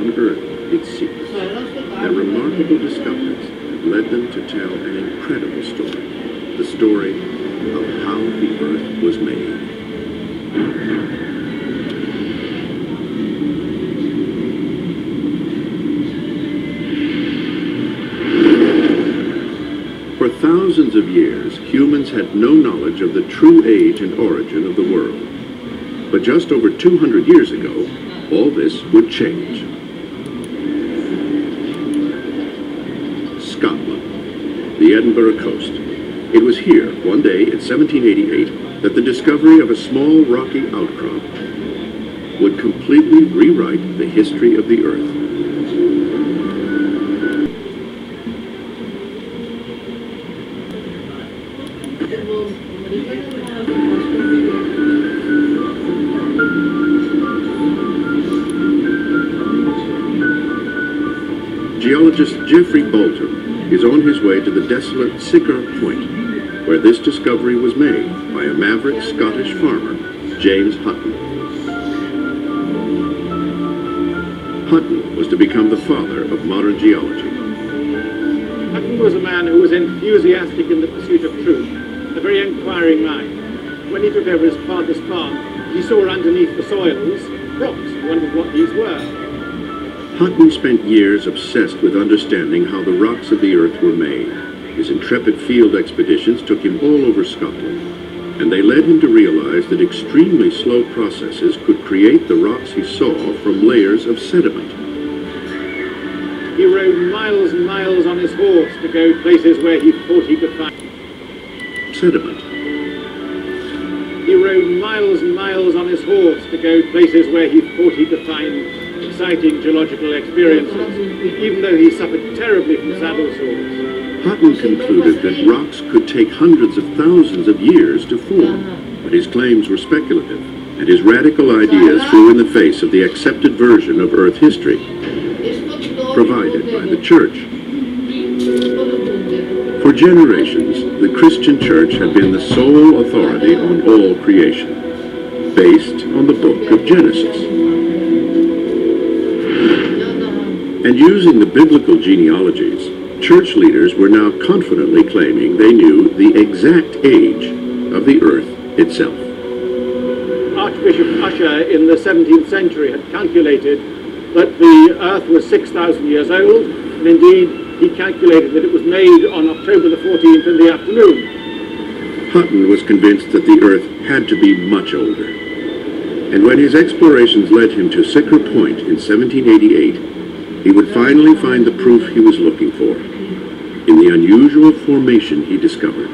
on Earth its seats. Their remarkable discoveries have led them to tell an incredible story. The story of how the Earth was made. For thousands of years, humans had no knowledge of the true age and origin of the world. But just over 200 years ago, all this would change. Scotland, the Edinburgh coast. It was here, one day in 1788, that the discovery of a small rocky outcrop would completely rewrite the history of the Earth. Geologist Geoffrey Bolton is on his way to the desolate Siccar Point, where this discovery was made by a maverick Scottish farmer, James Hutton. Hutton was to become the father of modern geology. Hutton was a man who was enthusiastic in the pursuit of truth, a very inquiring mind. When he took over his father's farm, he saw underneath the soils rocks and wondered what these were. Hutton spent years obsessed with understanding how the rocks of the Earth were made. His intrepid field expeditions took him all over Scotland, and they led him to realize that extremely slow processes could create the rocks he saw from layers of sediment. He rode miles and miles on his horse to go places where he thought he could find sediment. He rode miles and miles on his horse to go places where he thought he could find exciting geological experiences, even though he suffered terribly from saddle sores. Hutton concluded that rocks could take hundreds of thousands of years to form, but his claims were speculative, and his radical ideas flew in the face of the accepted version of Earth history, provided by the Church. For generations, the Christian Church had been the sole authority on all creation, based on the book of Genesis. And using the biblical genealogies, church leaders were now confidently claiming they knew the exact age of the Earth itself. Archbishop Usher in the 17th century had calculated that the Earth was 6,000 years old, and indeed he calculated that it was made on October the 14th in the afternoon. Hutton was convinced that the Earth had to be much older. And when his explorations led him to Siccar Point in 1788, he would finally find the proof he was looking for in the unusual formation he discovered.